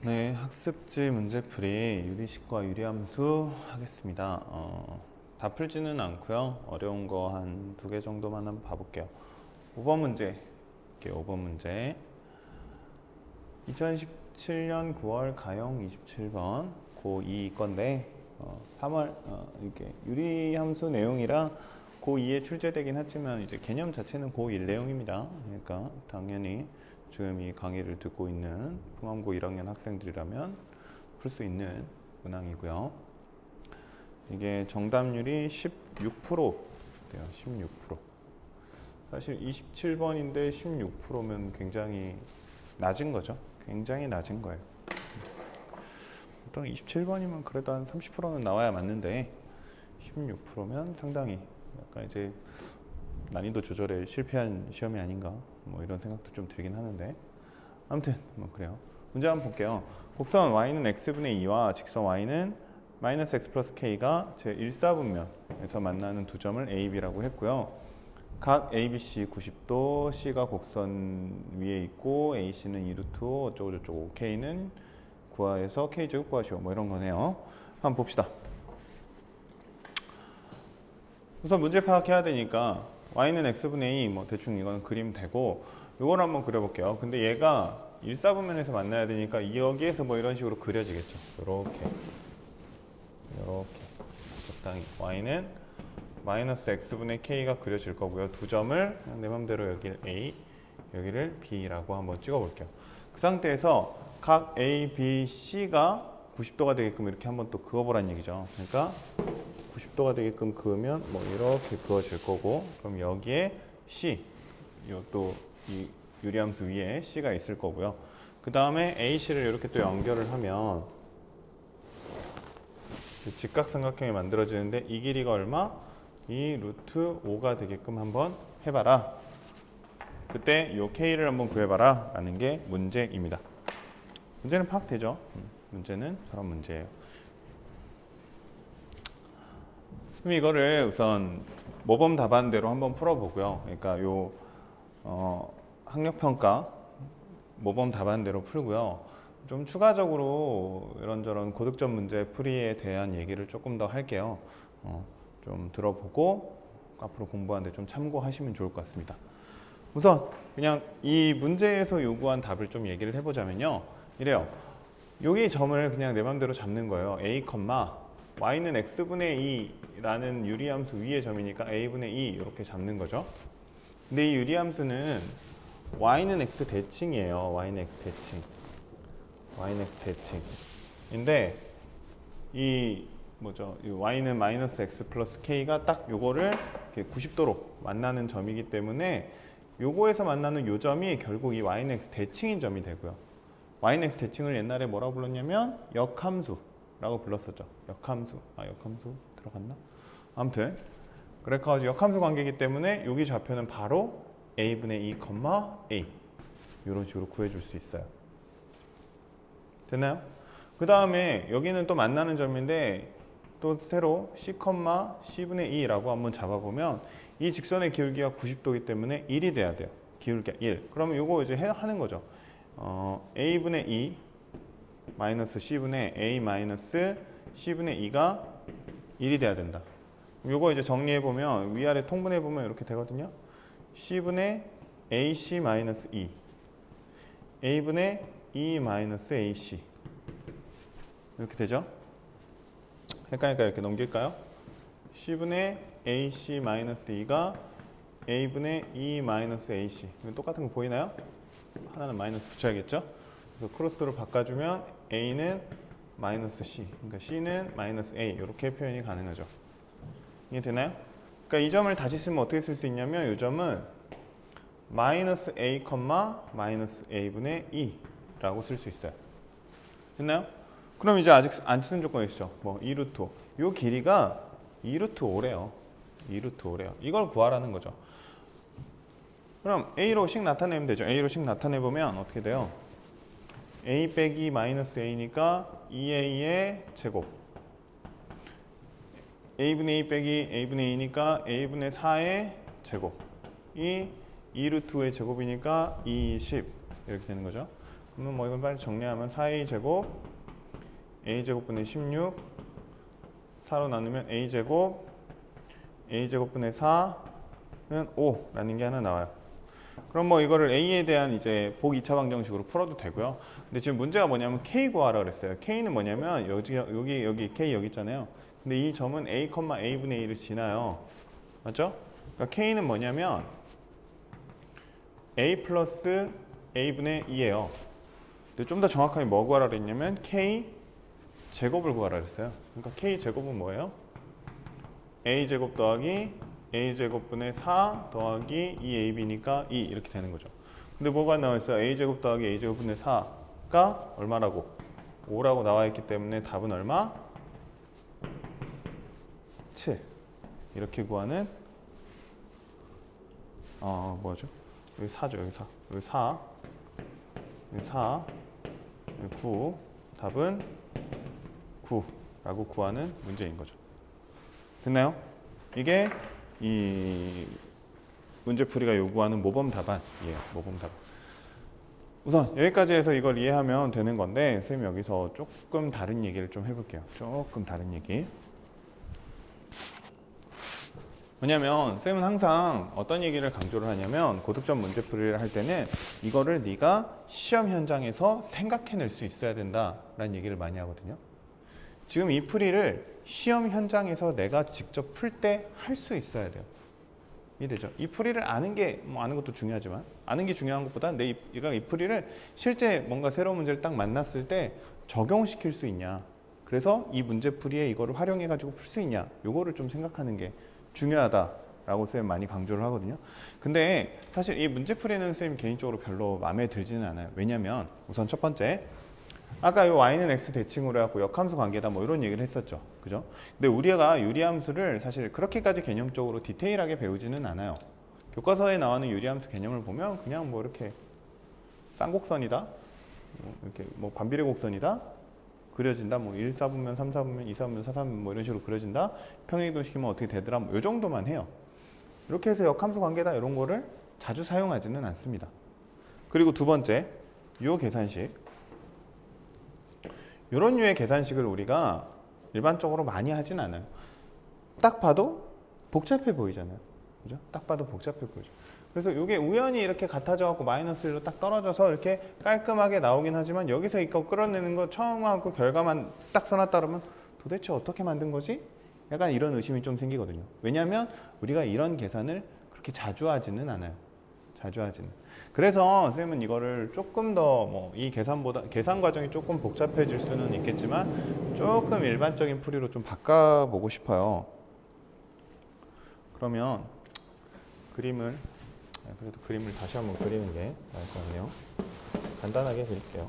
네, 학습지 문제풀이 유리식과 유리함수 하겠습니다. 다 풀지는 않고요. 어려운 거 한 2개 정도만 한번 봐볼게요. 5번 문제, 5번 문제. 2017년 9월 가형 27번 고2 건데 3월 이렇게 유리함수 내용이라 고2에 출제되긴 하지만 이제 개념 자체는 고1 내용입니다. 그러니까 당연히 지금 이 강의를 듣고 있는 풍암고 1학년 학생들이라면 풀 수 있는 문항이고요. 이게 정답률이 16%대요. 16%. 사실 27번인데 16%면 굉장히 낮은 거죠. 굉장히 낮은 거예요. 보통 27번이면 그래도 한 30%는 나와야 맞는데 16%면 상당히 약간 이제 난이도 조절에 실패한 시험이 아닌가 뭐 이런 생각도 좀 들긴 하는데 아무튼 뭐 그래요. 문제 한번 볼게요. 곡선 y는 x분의 2와 직선 y는 마이너스 x 플러스 k가 제 1사분면에서 만나는 두 점을 a, b라고 했고요. 각 ABC 90도, C가 곡선 위에 있고 AC는 2루트 5 어쩌고저쩌고 K는 구하에서 K제곱 구하시오 뭐 이런 거네요. 한번 봅시다. 우선 문제 파악해야 되니까 y는 x분의 2 뭐 대충 이건 그리면 되고 이걸 한번 그려볼게요. 근데 얘가 1사분면에서 만나야 되니까 여기에서 뭐 이런 식으로 그려지겠죠. 이렇게 적당히 y는 마이너스 x분의 k가 그려질 거고요. 두 점을 그냥 내 맘대로 여기를 a, 여기를 b라고 한번 찍어볼게요. 그 상태에서 각 a, b, c가 90도가 되게끔 이렇게 한번 또 그어보란 얘기죠. 그러니까 90도가 되게끔 그으면 뭐 이렇게 그어질 거고, 그럼 여기에 c, 또 이 유리함수 위에 c가 있을 거고요. 그 다음에 AC를 이렇게 또 연결을 하면 직각삼각형이 만들어지는데 이 길이가 얼마? 2 루트 5가 되게끔 한번 해봐라. 그때 요 K를 한번 구해봐라 라는 게 문제입니다. 문제는 파악되죠? 문제는 저런 문제예요. 그럼 이거를 우선 모범 답안대로 한번 풀어보고요. 그러니까 요 학력평가 모범 답안대로 풀고요. 좀 추가적으로 이런저런 고득점 문제 풀이에 대한 얘기를 조금 더 할게요. 좀 들어보고 앞으로 공부하는데 좀 참고하시면 좋을 것 같습니다. 우선 그냥 이 문제에서 요구한 답을 좀 얘기를 해보자면요. 이래요. 여기 점을 그냥 내 맘대로 잡는 거예요. a, y는 x분의 2라는 유리함수 위의 점이니까 a분의 2 이렇게 잡는 거죠. 근데 이 유리함수는 y는 x 대칭이에요. y는 x 대칭. y는 x 대칭인데 이 y는 마이너스 x 플러스 k가 딱 요거를 90도로 만나는 점이기 때문에 요거에서 만나는 요 점이 결국 이 y는 x 대칭인 점이 되고요. y는 x 대칭을 옛날에 뭐라고 불렀냐면 역함수라고 불렀었죠. 역함수. 역함수 들어갔나? 아무튼 그래가지고 역함수 관계이기 때문에 여기 좌표는 바로 a분의 2, a 이런 식으로 구해줄 수 있어요. 됐나요? 그 다음에 여기는 또 만나는 점인데 또 새로 c분의 2라고 한번 잡아보면 이 직선의 기울기가 90도이기 때문에 1이 돼야 돼요. 기울기가 1. 그러면 이거 이제 하는 거죠. a분의 2 마이너스 c분의 a 마이너스 c분의 2가 1이 돼야 된다. 이거 이제 정리해보면 위아래 통분해보면 이렇게 되거든요. c분의 ac 마이너스 2 a분의 2 마이너스 ac 이렇게 되죠. 헷갈리니까 이렇게 넘길까요? c분의 ac 마이너스 2가 a분의 2 마이너스 ac 이건 똑같은 거 보이나요? 하나는 마이너스 붙여야겠죠? 그래서 크로스로 바꿔주면 a는 마이너스 c 그러니까 c는 마이너스 a 이렇게 표현이 가능하죠. 이해 되나요? 그러니까 이 점을 다시 쓰면 어떻게 쓸 수 있냐면 이 점은 마이너스 a, 마이너스 a분의 2라고 쓸 수 있어요. 됐나요? 그럼 이제 아직 안 쓰는 조건이 있죠. 뭐 2루트 5. 요 길이가 2루트 5래요. 2루트 5래요. 이걸 구하라는 거죠. 그럼 a로씩 나타내면 되죠. a로씩 나타내보면 어떻게 돼요? a 빼기 마이너스 a니까 2a의 제곱 a분의 2 빼기 a분의 2니까 a분의 4의 제곱 이 2루트 5의 제곱이니까 20 이렇게 되는 거죠. 그러면 뭐 이건 빨리 정리하면 4a 제곱 a 제곱분의 16 4로 나누면 a 제곱분의 4는 5라는 게 하나 나와요. 그럼 뭐 이거를 a에 대한 이제 복 2차 방정식으로 풀어도 되고요. 근데 지금 문제가 뭐냐면 k 구하라 그랬어요. k는 뭐냐면 여기 k 여기 있잖아요. 근데 이 점은 a, a분의 1을 지나요. 맞죠? 그러니까 k는 뭐냐면 a 플러스 a분의 2예요. 근데 좀 더 정확하게 뭐 구하라 그랬냐면 k 제곱을 구하라 그랬어요. 그러니까 k 제곱은 뭐예요? a 제곱 더하기 a 제곱분의 4 더하기 2ab니까 2 이렇게 되는 거죠. 근데 뭐가 나와 있어요? a 제곱 더하기 a 제곱분의 4가 얼마라고? 5라고 나와 있기 때문에 답은 얼마? 7. 이렇게 구하는 뭐죠? 여기 4죠. 여기 4. 여기 4. 여기 4. 여기 9. 답은 9라고 구하는 문제인 거죠. 됐나요? 이게 이 문제풀이가 요구하는 모범 답안이에요. 모범 답안. 우선 여기까지 해서 이걸 이해하면 되는 건데 선생님이 여기서 조금 다른 얘기를 좀 해볼게요. 조금 다른 얘기. 왜냐면 선생님은 항상 어떤 얘기를 강조를 하냐면 고득점 문제풀이를 할 때는 이거를 네가 시험 현장에서 생각해낼 수 있어야 된다라는 얘기를 많이 하거든요. 지금 이 풀이를 시험 현장에서 내가 직접 풀 때 할 수 있어야 돼요. 이해되죠? 이 풀이를 아는 게 뭐 아는 것도 중요하지만 아는 게 중요한 것보다 내가 이 풀이를 실제 뭔가 새로운 문제를 딱 만났을 때 적용시킬 수 있냐. 그래서 이 문제풀이에 이거를 활용해 가지고 풀 수 있냐. 요거를 좀 생각하는 게 중요하다라고 선생님 많이 강조를 하거든요. 근데 사실 이 문제풀이는 선생님 개인적으로 별로 마음에 들지는 않아요. 왜냐면 우선 첫 번째 아까 이 y는 x 대칭으로 해갖고 역함수 관계다 뭐 이런 얘기를 했었죠. 그죠? 근데 우리가 유리함수를 사실 그렇게까지 개념적으로 디테일하게 배우지는 않아요. 교과서에 나오는 유리함수 개념을 보면 그냥 뭐 이렇게 쌍곡선이다, 이렇게 뭐 반비례 곡선이다, 그려진다, 뭐 1, 4분면, 3, 4분면, 2, 4분면, 4, 3분면 뭐 이런 식으로 그려진다, 평행이동시키면 어떻게 되더라, 뭐 이 정도만 해요. 이렇게 해서 역함수 관계다 이런 거를 자주 사용하지는 않습니다. 그리고 두 번째, 요 계산식. 이런 류의 계산식을 우리가 일반적으로 많이 하진 않아요. 딱 봐도 복잡해 보이잖아요. 그죠? 딱 봐도 복잡해 보이죠. 그래서 이게 우연히 이렇게 같아져 갖고 마이너스 1로 딱 떨어져서 이렇게 깔끔하게 나오긴 하지만 여기서 이거 끌어내는 거 처음하고 결과만 딱 써놨다 그러면 도대체 어떻게 만든 거지? 약간 이런 의심이 좀 생기거든요. 왜냐하면 우리가 이런 계산을 그렇게 자주 하지는 않아요. 자주 하지는. 그래서 선생님은 이거를 조금 더 뭐 이 계산 과정이 조금 복잡해질 수는 있겠지만 조금 일반적인 풀이로 좀 바꿔보고 싶어요. 그러면 그래도 그림을 다시 한번 그리는 게 나을 것 같네요. 간단하게 그릴게요.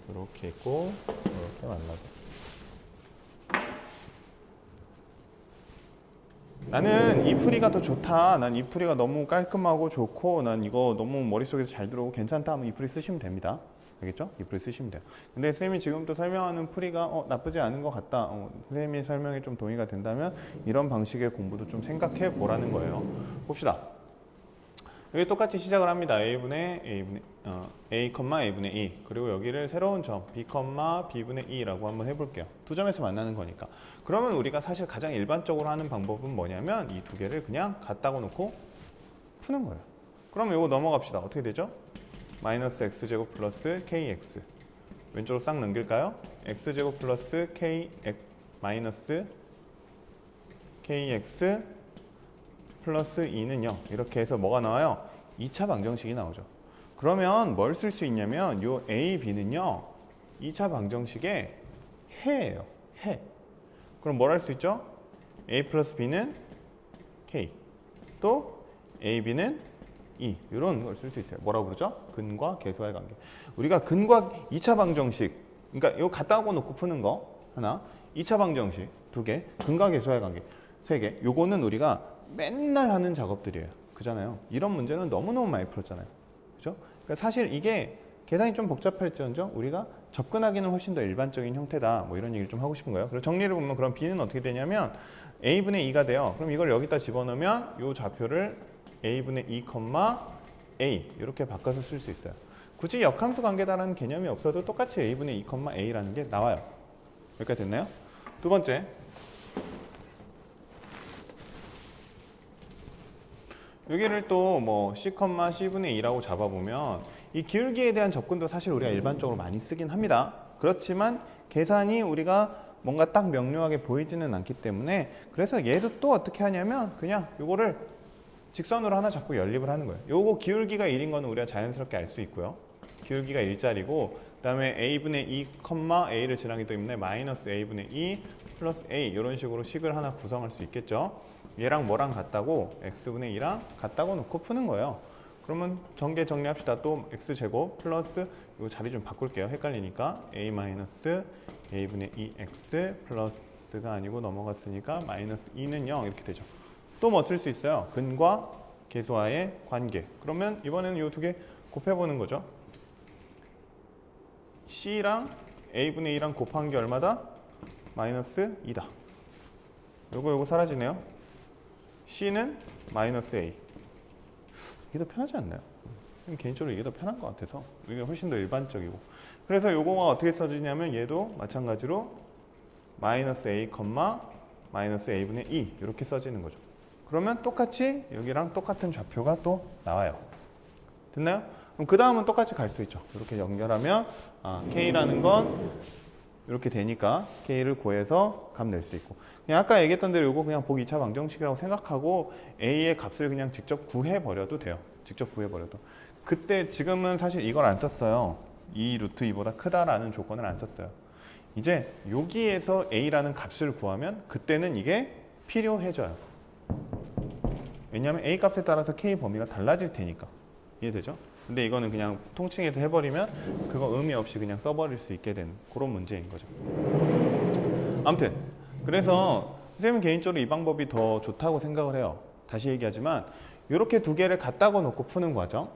이렇게 있고 이렇게 만나고. 나는 이 풀이가 더 좋다. 난 이 풀이가 너무 깔끔하고 좋고 난 이거 너무 머릿속에서 잘 들어오고 괜찮다 하면 이 풀이 쓰시면 됩니다. 알겠죠? 이 풀이 쓰시면 돼요. 근데 선생님이 지금 또 설명하는 풀이가 나쁘지 않은 것 같다. 선생님이 설명에 좀 동의가 된다면 이런 방식의 공부도 좀 생각해 보라는 거예요. 봅시다. 여기 똑같이 시작을 합니다. A분의 A분의 2 그리고 여기를 새로운 점 B, B분의 2라고 한번 해볼게요. 두 점에서 만나는 거니까. 그러면 우리가 사실 가장 일반적으로 하는 방법은 뭐냐면 이 두 개를 그냥 갖다가 놓고 푸는 거예요. 그럼 이거 넘어갑시다. 어떻게 되죠? 마이너스 x제곱 플러스 kx 왼쪽으로 싹 넘길까요? x제곱 플러스 마이너스 kx 플러스 2는 0 이렇게 해서 뭐가 나와요? 2차 방정식이 나오죠. 그러면 뭘 쓸 수 있냐면 요 a, b는요 2차 방정식의 해예요. 해. 그럼 뭘 할 수 있죠? a 플러스 b는 k 또 a, b는 2 이런 걸 쓸 수 있어요. 뭐라고 그러죠? 근과 계수와의 관계. 우리가 근과 2차 방정식 그러니까 이거 갖다 놓고 푸는 거 하나 2차 방정식 2개 근과 계수와의 관계 3개 요거는 우리가 맨날 하는 작업들이에요. 그잖아요. 이런 문제는 너무너무 많이 풀었잖아요. 그죠? 그러니까 사실 이게 계산이 좀 복잡할지언정 우리가 접근하기는 훨씬 더 일반적인 형태다. 뭐 이런 얘기를 좀 하고 싶은 거예요. 그래서 정리를 보면 그럼 B는 어떻게 되냐면 A분의 2가 돼요. 그럼 이걸 여기다 집어넣으면 이 좌표를 A분의 2, A 이렇게 바꿔서 쓸 수 있어요. 굳이 역함수 관계다라는 개념이 없어도 똑같이 a분의 2, a라는 게 나와요. 여기까지 됐나요? 두 번째. 여기를 또 뭐 c, c분의 2라고 잡아보면 이 기울기에 대한 접근도 사실 우리가 일반적으로 많이 쓰긴 합니다. 그렇지만 계산이 우리가 뭔가 딱 명료하게 보이지는 않기 때문에 그래서 얘도 또 어떻게 하냐면 그냥 요거를 직선으로 하나 잡고 연립을 하는 거예요. 요거 기울기가 1인 거는 우리가 자연스럽게 알 수 있고요. 기울기가 1짜리고 그 다음에 a분의 2, a를 지나기 때문에 마이너스 a분의 2 플러스 a 이런 식으로 식을 하나 구성할 수 있겠죠. 얘랑 뭐랑 같다고 x분의 2랑 같다고 놓고 푸는 거예요. 그러면 전개 정리합시다. 또 x제곱 플러스 이거 자리 좀 바꿀게요. 헷갈리니까 a 마이너스 a분의 2x 플러스가 아니고 넘어갔으니까 마이너스 2는 0 이렇게 되죠. 또 뭐 쓸 수 있어요? 근과 계수와의 관계. 그러면 이번에는 이 두 개 곱해보는 거죠. c랑 a분의 2랑 곱한 게 얼마다? 마이너스 2다. 요거 사라지네요. c는 마이너스 a. 이게 더 편하지 않나요? 개인적으로 이게 더 편한 것 같아서 이게 훨씬 더 일반적이고. 그래서 요거가 어떻게 써지냐면 얘도 마찬가지로 마이너스 a, 마이너스 a분의 2 이렇게 써지는 거죠. 그러면 똑같이 여기랑 똑같은 좌표가 또 나와요. 됐나요? 그럼 그 다음은 똑같이 갈 수 있죠. 이렇게 연결하면 k라는 건 이렇게 되니까 k를 구해서 값 낼 수 있고, 그냥 아까 얘기했던 대로 이거 그냥 보기 2차 방정식이라고 생각하고 a의 값을 그냥 직접 구해버려도 돼요. 직접 구해버려도. 그때 지금은 사실 이걸 안 썼어요. 2 루트 2보다 크다라는 조건을 안 썼어요. 이제 여기에서 a라는 값을 구하면 그때는 이게 필요해져요. 왜냐하면 a 값에 따라서 k 범위가 달라질 테니까. 이해되죠? 근데 이거는 그냥 통칭해서 해버리면 그거 의미 없이 그냥 써버릴 수 있게 되는 그런 문제인 거죠. 아무튼 그래서 선생님은 개인적으로 이 방법이 더 좋다고 생각을 해요. 다시 얘기하지만 이렇게 두 개를 갖다가 놓고 푸는 과정,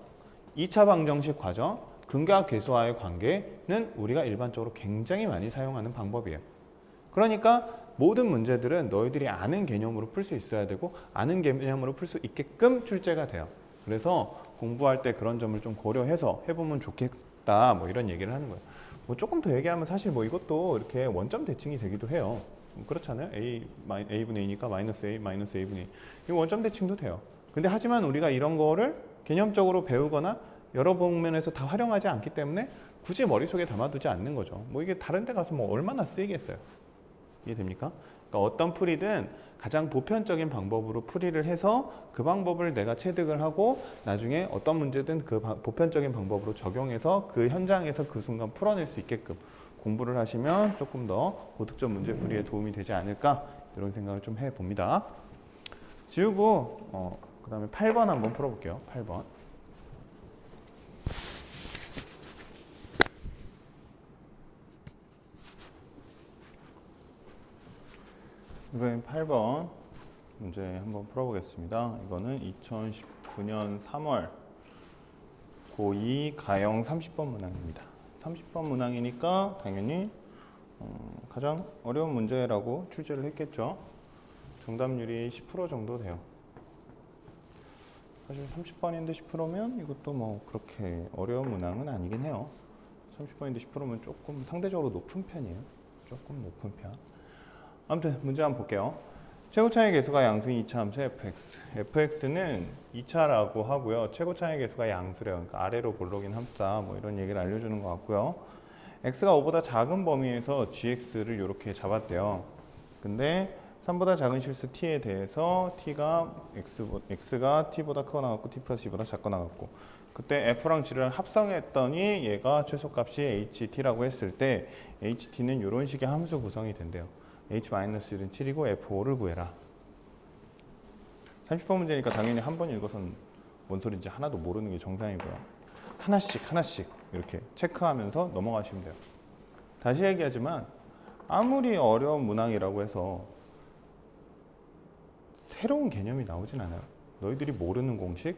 2차 방정식 과정, 근과 계수와의 관계는 우리가 일반적으로 굉장히 많이 사용하는 방법이에요. 그러니까 모든 문제들은 너희들이 아는 개념으로 풀 수 있어야 되고 아는 개념으로 풀 수 있게끔 출제가 돼요. 그래서 공부할 때 그런 점을 좀 고려해서 해보면 좋겠다 뭐 이런 얘기를 하는 거예요. 뭐 조금 더 얘기하면 사실 뭐 이것도 이렇게 원점 대칭이 되기도 해요. 그렇잖아요. a분의 2니까 마이너스 a, 마이너스 a분의 2. 이거 원점 대칭도 돼요. 근데 하지만 우리가 이런 거를 개념적으로 배우거나 여러 방면에서 다 활용하지 않기 때문에 굳이 머릿속에 담아두지 않는 거죠. 뭐 이게 다른 데 가서 뭐 얼마나 쓰이겠어요. 이해됩니까? 그러니까 어떤 풀이든 가장 보편적인 방법으로 풀이를 해서 그 방법을 내가 체득을 하고 나중에 어떤 문제든 그 보편적인 방법으로 적용해서 그 현장에서 그 순간 풀어낼 수 있게끔 공부를 하시면 조금 더 고득점 문제 풀이에 도움이 되지 않을까 이런 생각을 좀 해봅니다. 지우고 그 다음에 8번 한번 풀어볼게요. 8번. 이번엔 8번 문제 한번 풀어보겠습니다. 이거는 2019년 3월 고2 가형 30번 문항입니다. 30번 문항이니까 당연히 가장 어려운 문제라고 출제를 했겠죠. 정답률이 10% 정도 돼요. 사실 30번인데 10%면 이것도 뭐 그렇게 어려운 문항은 아니긴 해요. 30번인데 10%면 조금 상대적으로 높은 편이에요. 조금 높은 편. 아무튼 문제 한번 볼게요. 최고차의 계수가 양수인 2차 함수 fx. fx는 2차라고 하고요. 최고차의 계수가 양수래요. 그러니까 아래로 볼록인 함수다. 뭐 이런 얘기를 알려주는 것 같고요. x가 5보다 작은 범위에서 gx를 이렇게 잡았대요. 근데 3보다 작은 실수 t에 대해서 t가 x가 t보다 크거나 같고 t 플러스 2보다 작거나 같고, 그때 f랑 g를 합성했더니 얘가 최소값이 ht라고 했을 때 ht는 이런 식의 함수 구성이 된대요. h-1은 7이고 f5를 구해라. 30번 문제니까 당연히 한 번 읽어서는 뭔 소리인지 하나도 모르는 게 정상이고요. 하나씩 이렇게 체크하면서 넘어가시면 돼요. 다시 얘기하지만 아무리 어려운 문항이라고 해서 새로운 개념이 나오진 않아요. 너희들이 모르는 공식,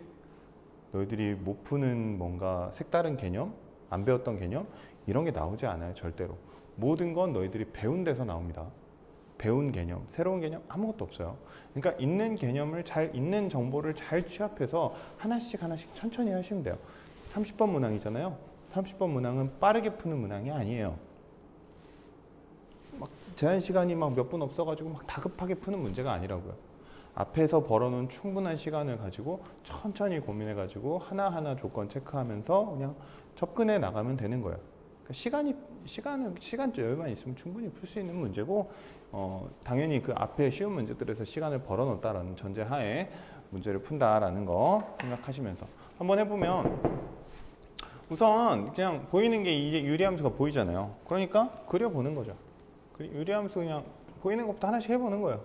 너희들이 못 푸는 뭔가 색다른 개념, 안 배웠던 개념 이런 게 나오지 않아요. 절대로. 모든 건 너희들이 배운 데서 나옵니다. 배운 개념, 새로운 개념 아무것도 없어요. 그러니까 있는 개념을 있는 정보를 잘 취합해서 하나씩 천천히 하시면 돼요. 30번 문항이잖아요. 30번 문항은 빠르게 푸는 문항이 아니에요. 막 제한 시간이 막 몇 분 없어가지고 막 다급하게 푸는 문제가 아니라고요. 앞에서 벌어놓은 충분한 시간을 가지고 천천히 고민해가지고 하나하나 조건 체크하면서 그냥 접근해 나가면 되는 거예요. 그러니까 시간 여유만 있으면 충분히 풀 수 있는 문제고, 당연히 그 앞에 쉬운 문제들에서 시간을 벌어놓았다라는 전제하에 문제를 푼다라는 거 생각하시면서 한번 해보면, 우선 그냥 보이는 게 이제 유리함수가 보이잖아요. 그러니까 그려보는 거죠. 유리함수 그냥 보이는 것부터 하나씩 해보는 거예요.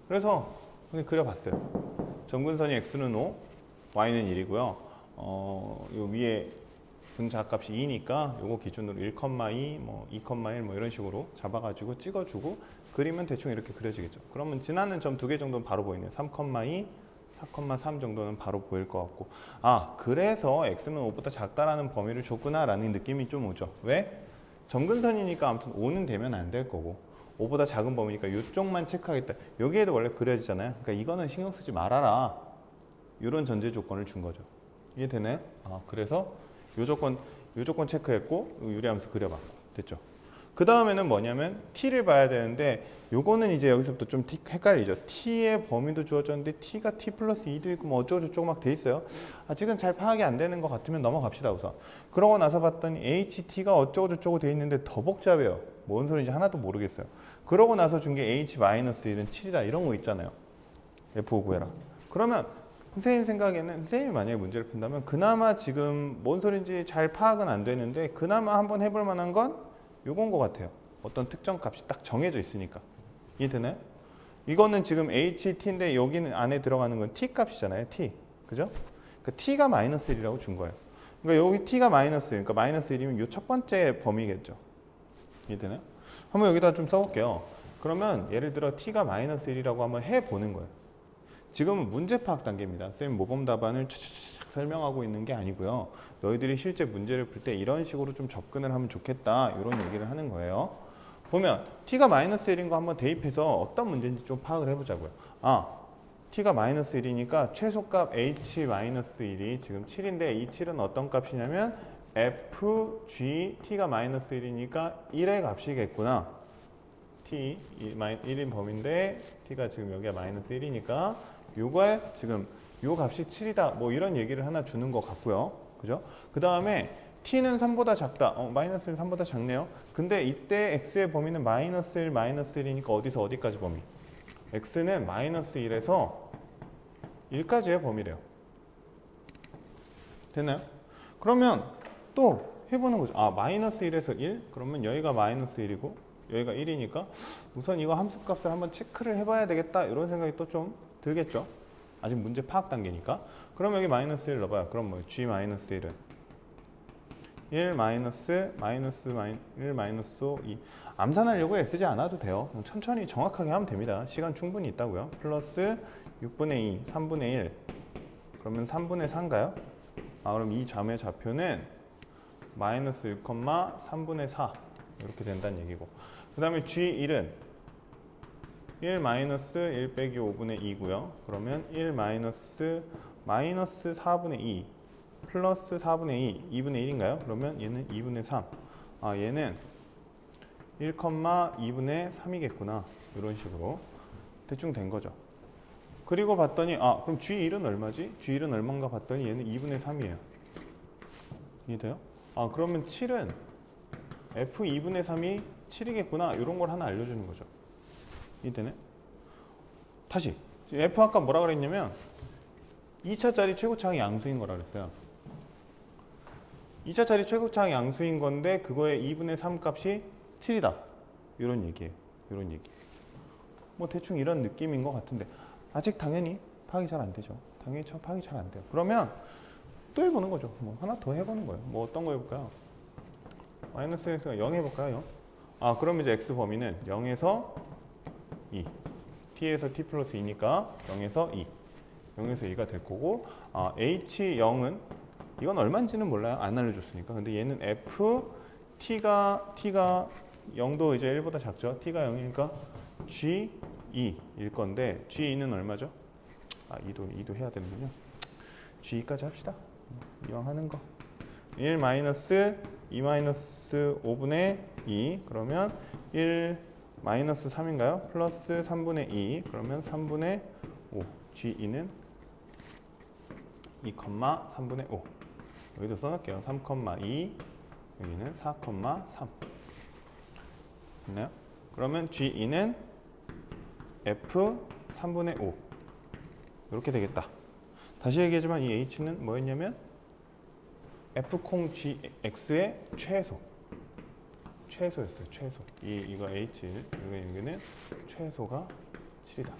그래서 그냥 그려봤어요. 점근선이 x는 5, y는 1이고요. 요 위에 분자값이 2니까 요거 기준으로 1,2, 뭐 2,1 뭐 이런 식으로 잡아가지고 찍어주고 그리면 대충 이렇게 그려지겠죠. 그러면 지나는 점 2개 정도는 바로 보이네요. 3,2, 4,3 정도는 바로 보일 것 같고, 아 그래서 x는 5보다 작다라는 범위를 줬구나 라는 느낌이 좀 오죠. 왜? 점근선이니까 아무튼 5는 되면 안 될 거고 5보다 작은 범위니까 이쪽만 체크하겠다. 여기에도 원래 그려지잖아요. 그러니까 이거는 신경 쓰지 말아라. 이런 전제 조건을 준 거죠. 이해되나요? 그래서 요 조건 체크했고 유리함수 그려봤고 됐죠. 그 다음에는 뭐냐면 t를 봐야 되는데, 요거는 이제 여기서부터 좀 헷갈리죠. t의 범위도 주어졌는데 t가 t 플러스 2도 있고 뭐 어쩌고저쩌고 막 돼 있어요. 아직은 잘 파악이 안 되는 것 같으면 넘어갑시다 우선. 그러고 나서 봤더니 ht가 어쩌고저쩌고 돼 있는데 더 복잡해요. 뭔 소리인지 하나도 모르겠어요. 그러고 나서 준 게 h-1은 7이다 이런 거 있잖아요. f5 구해라. 그러면 선생님 생각에는, 선생님이 만약에 문제를 푼다면 그나마 지금 뭔 소리인지 잘 파악은 안 되는데 그나마 한번 해볼 만한 건 요건 것 같아요. 어떤 특정 값이 딱 정해져 있으니까. 이해되나요? 이거는 지금 ht인데 여기는 안에 들어가는 건 t 값이잖아요. t. 그죠? 그러니까 t가 마이너스 1이라고 준 거예요. 그러니까 여기 t가 마이너스 1, 그러니까 마이너스 1이면 요 첫 번째 범위겠죠. 이해되나요? 한번 여기다 좀 써볼게요. 그러면 예를 들어 t가 마이너스 1이라고 한번 해보는 거예요. 지금은 문제 파악 단계입니다. 쌤 모범 답안을 차차차차 설명하고 있는 게 아니고요. 너희들이 실제 문제를 풀 때 이런 식으로 좀 접근을 하면 좋겠다. 이런 얘기를 하는 거예요. 보면 t가 마이너스 1인 거 한번 대입해서 어떤 문제인지 좀 파악을 해보자고요. t가 마이너스 1이니까 최소값 h-1이 지금 7인데 이 7은 어떤 값이냐면 fg t가 마이너스 1이니까 1의 값이겠구나. t 1인 범위인데 t가 지금 여기가 마이너스 1이니까 요거에 지금 요 값이 7이다 뭐 이런 얘기를 하나 주는 것 같고요. 그죠? 그 다음에 t는 3보다 작다. 마이너스 1 3보다 작네요. 근데 이때 x의 범위는 마이너스 1 마이너스 1이니까 어디서 어디까지 범위? x는 마이너스 1에서 1까지의 범위래요. 됐나요? 그러면 또 해보는 거죠. 마이너스 1에서 1? 그러면 여기가 마이너스 1이고 여기가 1이니까 우선 이거 함수값을 한번 체크를 해봐야 되겠다 이런 생각이 또 좀 들겠죠. 아직 문제 파악 단계니까. 그럼 여기 마이너스 1 넣어봐요. 그럼 뭐 g 마이너스 1은 1 마이너스 1 마이너스 2. 암산하려고 애쓰지 않아도 돼요. 천천히 정확하게 하면 됩니다. 시간 충분히 있다고요. 플러스 6분의 2, 3분의 1. 그러면 3분의 4인가요? 그럼 이 점의 좌표는 마이너스 1, 3분의 4 이렇게 된다는 얘기고, 그 다음에 G1은 1 마이너스 1 빼기 5분의 2고요. 그러면 1 마이너스 4분의 2 플러스 4분의 2, 2분의 1인가요? 그러면 얘는 2분의 3. 얘는 1, 2분의 3이겠구나. 이런 식으로 대충 된 거죠. 그리고 봤더니 그럼 G1은 얼마지? G1은 얼마인가 봤더니 얘는 2분의 3이에요. 이해돼요? 그러면 7은 F 2분의 3이 7이겠구나. 이런 걸 하나 알려주는 거죠. 이해되네? 다시 F 아까 뭐라 그랬냐면 2차짜리 최고차항이 양수인 거라 그랬어요. 2차짜리 최고차항이 양수인 건데 그거의 2분의 3 값이 7이다. 이런 얘기예요. 이런 얘기. 뭐 대충 이런 느낌인 것 같은데 아직 당연히 파악이 잘 안 되죠. 당연히 파악이 잘 안 돼요. 그러면 또 해보는 거죠. 뭐 하나 더 해보는 거예요. 뭐 어떤 거 해볼까요? 마이너스 x가 0 해볼까요? 0? 그럼 이제 x 범위는 0에서 2. t에서 t 플러스 2니까 0에서 2. 0에서 2가 될 거고, h0은 이건 얼마인지는 몰라요. 안 알려줬으니까. 근데 얘는 f t가 0도 이제 1보다 작죠. t가 0이니까 g2일 건데 g2는 얼마죠? 2도 해야 되는군요. g2까지 합시다. 이왕 하는 거. 1 마이너스 2 마이너스 5분의 2 그러면 1 마이너스 3인가요? 플러스 3분의 2 그러면 3분의 5 G2는 2,3분의 5 여기도 써놓을게요. 3,2 여기는 4,3 됐나요? 그러면 G2는 F 3분의 5 이렇게 되겠다. 다시 얘기하지만 이 H는 뭐였냐면 F 콩 GX의 최소였어요. 최소. 이거 H 여기는 최소가 7이다.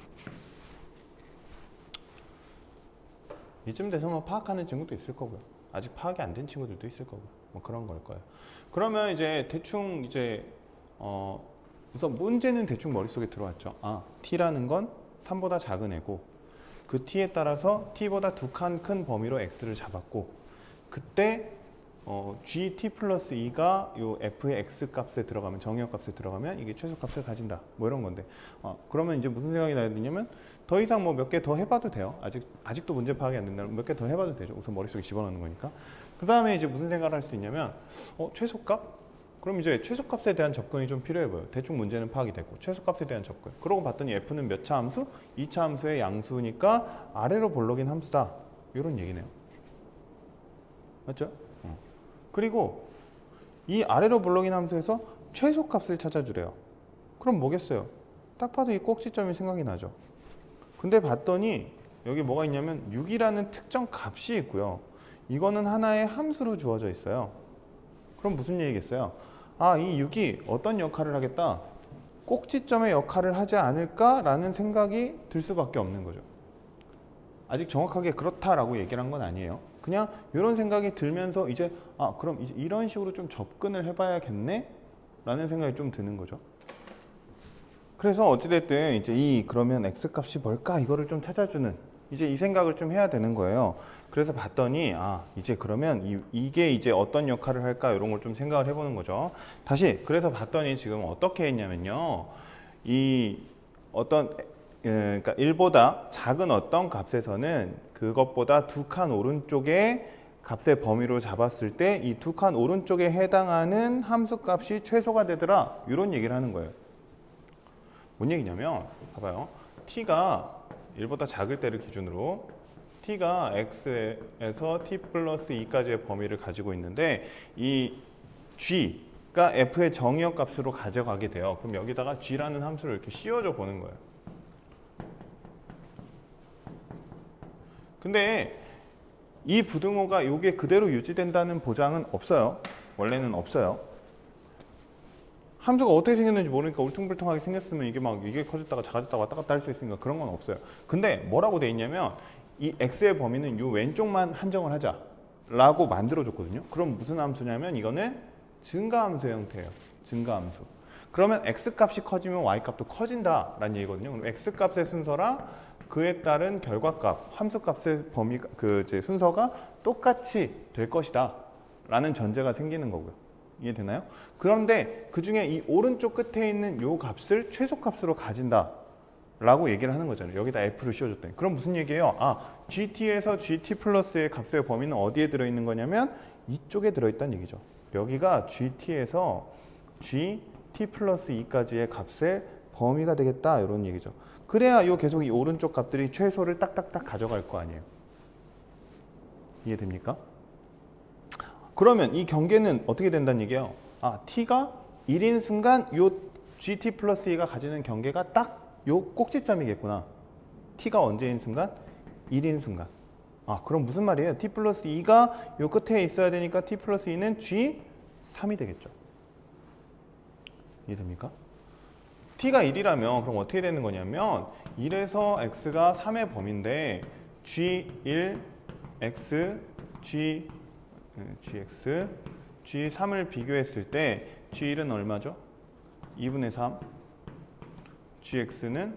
이쯤 돼서 뭐 파악하는 친구도 있을 거고요. 아직 파악이 안 된 친구들도 있을 거고요. 뭐 그런 걸 거예요. 그러면 이제 대충 이제 우선 문제는 대충 머릿속에 들어왔죠. 아, T라는 건 3보다 작은 애고 그 T에 따라서 T보다 2칸 큰 범위로 X를 잡았고 그때 GT 플러스 2가 요 F의 X 값에 들어가면 정의역 값에 들어가면 이게 최소값을 가진다. 뭐 이런 건데 그러면 이제 무슨 생각이 나야 되냐면 더 이상 뭐 몇 개 더 해봐도 돼요. 아직도 문제 파악이 안 된다면 몇 개 더 해봐도 되죠. 우선 머릿속에 집어넣는 거니까. 그 다음에 이제 무슨 생각을 할 수 있냐면 최소값? 그럼 이제 최소값에 대한 접근이 좀 필요해 보여요. 대충 문제는 파악이 됐고 최소값에 대한 접근. 그러고 봤더니 F는 몇 차 함수? 2차 함수의 양수니까 아래로 볼록인 함수다. 이런 얘기네요. 맞죠? 그리고 이 아래로 볼록인 함수에서 최소값을 찾아주래요. 그럼 뭐겠어요? 딱 봐도 이 꼭지점이 생각이 나죠. 근데 봤더니 여기 뭐가 있냐면 6이라는 특정 값이 있고요. 이거는 하나의 함수로 주어져 있어요. 그럼 무슨 얘기겠어요? 아, 이 6이 어떤 역할을 하겠다? 꼭지점의 역할을 하지 않을까라는 생각이 들 수밖에 없는 거죠. 아직 정확하게 그렇다라고 얘기를 한 건 아니에요. 그냥 이런 생각이 들면서 이제 그럼 이제 이런 식으로 좀 접근을 해봐야겠네? 라는 생각이 좀 드는 거죠. 그래서 어찌됐든 이제 그러면 X값이 뭘까? 이거를 좀 찾아주는 이제 이 생각을 좀 해야 되는 거예요. 그래서 봤더니 이제 그러면 이게 이제 어떤 역할을 할까? 이런 걸 좀 생각을 해보는 거죠. 다시 그래서 봤더니 지금 어떻게 했냐면요. 그러니까 1보다 작은 어떤 값에서는 그것보다 2칸 오른쪽에 값의 범위로 잡았을 때 이 2칸 오른쪽에 해당하는 함수값이 최소가 되더라. 이런 얘기를 하는 거예요. 뭔 얘기냐면 봐봐요. T가 1보다 작을 때를 기준으로 T가 X에서 T 플러스 2까지의 범위를 가지고 있는데 이 G가 F의 정의역 값으로 가져가게 돼요. 그럼 여기다가 G라는 함수를 이렇게 씌워줘 보는 거예요. 근데 이 부등호가 이게 그대로 유지된다는 보장은 없어요. 원래는 없어요. 함수가 어떻게 생겼는지 모르니까 울퉁불퉁하게 생겼으면 이게 커졌다가 작아졌다가 왔다 갔다 할 수 있으니까 그런 건 없어요. 근데 뭐라고 돼 있냐면 이 x의 범위는 이 왼쪽만 한정을 하자 라고 만들어줬거든요. 그럼 무슨 함수냐면 이거는 증가함수의 형태예요. 증가함수. 그러면 x값이 커지면 y값도 커진다 라는 얘기거든요. 그럼 x값의 순서랑 그에 따른 결과값, 함수값의 순서가 똑같이 될 것이다 라는 전제가 생기는 거고요. 이해되나요? 그런데 그 중에 이 오른쪽 끝에 있는 이 값을 최소값으로 가진다 라고 얘기를 하는 거잖아요. 여기다 F를 씌워줬더니. 그럼 무슨 얘기예요? GT에서 GT 플러스의 값의 범위는 어디에 들어있는 거냐면 이쪽에 들어있다는 얘기죠. 여기가 GT에서 GT 플러스 2까지의 값의 범위가 되겠다 이런 얘기죠. 그래야 계속 이 오른쪽 값들이 최소를 딱딱딱 가져갈 거 아니에요. 이해됩니까? 그러면 이 경계는 어떻게 된다는 얘기예요? T가 1인 순간 요 GT 플러스 2가 가지는 경계가 딱 요 꼭지점이겠구나. T가 언제인 순간? 1인 순간. 그럼 무슨 말이에요? T 플러스 2가 요 끝에 있어야 되니까 T 플러스 2는 G3이 되겠죠. 이해됩니까? T가 1이라면 그럼 어떻게 되는 거냐면 1에서 X가 3의 범위인데 G1, X, GX, G3을 비교했을 때 G1은 얼마죠? 2분의 3. GX는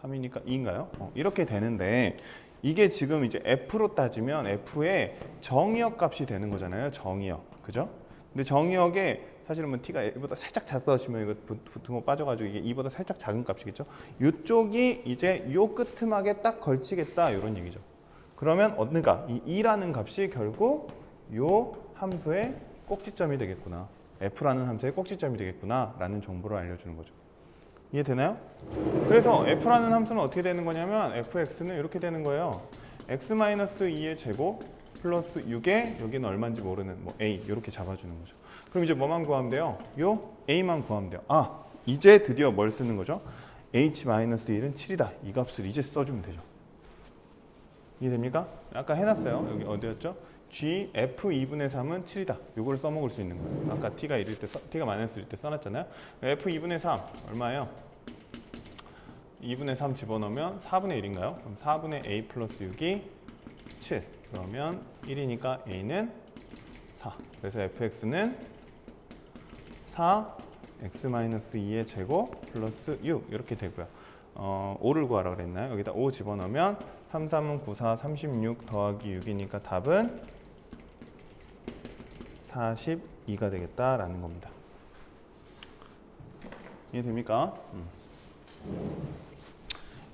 3이니까 2인가요? 이렇게 되는데 이게 지금 이제 F로 따지면 F의 정의역 값이 되는 거잖아요. 정의역. 그죠? 근데 정의역에 사실은 뭐 T가 1보다 살짝 작다 하시면 이거 부등호 빠져가지고 이게 2보다 살짝 작은 값이겠죠? 이쪽이 이제 요 끄트막에 딱 걸치겠다 이런 얘기죠. 그러면 그러니까 이 2라는 값이 결국 요 함수의 꼭지점이 되겠구나. f라는 함수의 꼭지점이 되겠구나 라는 정보를 알려주는 거죠. 이해되나요? 그래서 f라는 함수는 어떻게 되는 거냐면 fx는 이렇게 되는 거예요. x-2의 제곱 플러스 6에 여기는 얼마인지 모르는 뭐 a 이렇게 잡아주는 거죠. 그럼 이제 뭐만 구하면 돼요? 요 a만 구하면 돼요. 아, 이제 드디어 뭘 쓰는 거죠? h-1은 7이다. 이 값을 이제 써주면 되죠. 이해됩니까? 아까 해놨어요. 여기 어디였죠? g f2분의 3은 7이다. 이걸 써먹을 수 있는 거예요. 아까 t가 1일 때, t가 마이너스 1일 때 써놨잖아요. f2분의 3 얼마예요? 2분의 3 집어넣으면 4분의 1인가요? 그럼 4분의 a 플러스 6이 7. 그러면 1이니까 a는 4. 그래서 fx는 4 x-2의 제곱 플러스 6 이렇게 되고요. 5를 구하라 그랬나요? 여기다 5 집어넣으면 3, 3은 9, 4, 36 더하기 6이니까 답은 42가 되겠다라는 겁니다. 이해됩니까?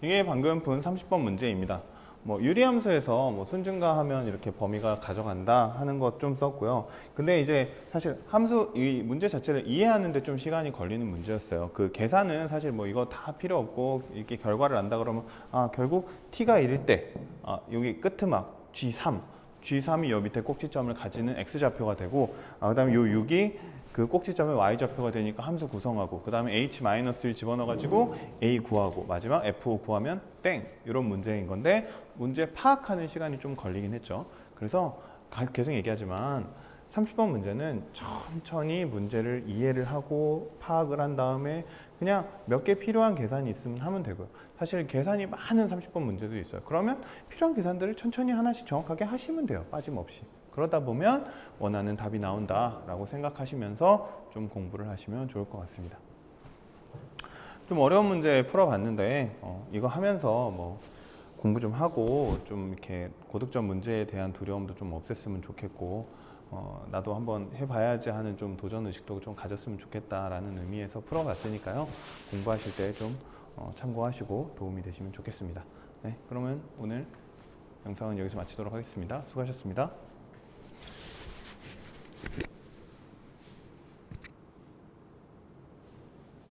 이게 방금 푼 30번 문제입니다. 뭐 유리함수에서 뭐 순증가하면 이렇게 범위가 가져간다 하는 것 좀 썼고요. 근데 이제 사실 함수 이 문제 자체를 이해하는데 좀 시간이 걸리는 문제였어요. 그 계산은 사실 뭐 이거 다 필요 없고 이렇게 결과를 안다 그러면 결국 t가 1일 때 여기 끄트막 G3이 여 밑에 꼭지점을 가지는 x좌표가 되고 그다음에 요 6이 그 꼭지점의 y좌표가 되니까 함수 구성하고 그 다음에 h-1 집어넣어가지고 a 구하고 마지막 f5 구하면 땡 이런 문제인 건데 문제 파악하는 시간이 좀 걸리긴 했죠. 그래서 계속 얘기하지만 30번 문제는 천천히 문제를 이해를 하고 파악을 한 다음에 그냥 몇 개 필요한 계산이 있으면 하면 되고요. 사실 계산이 많은 30번 문제도 있어요. 그러면 필요한 계산들을 천천히 하나씩 정확하게 하시면 돼요. 빠짐없이. 그러다 보면 원하는 답이 나온다라고 생각하시면서 좀 공부를 하시면 좋을 것 같습니다. 좀 어려운 문제 풀어봤는데 이거 하면서 뭐 공부 좀 하고 좀 이렇게 고득점 문제에 대한 두려움도 좀 없앴으면 좋겠고 나도 한번 해봐야지 하는 좀 도전의식도 좀 가졌으면 좋겠다라는 의미에서 풀어봤으니까요. 공부하실 때 좀 참고하시고 도움이 되시면 좋겠습니다. 네, 그러면 오늘 영상은 여기서 마치도록 하겠습니다. 수고하셨습니다.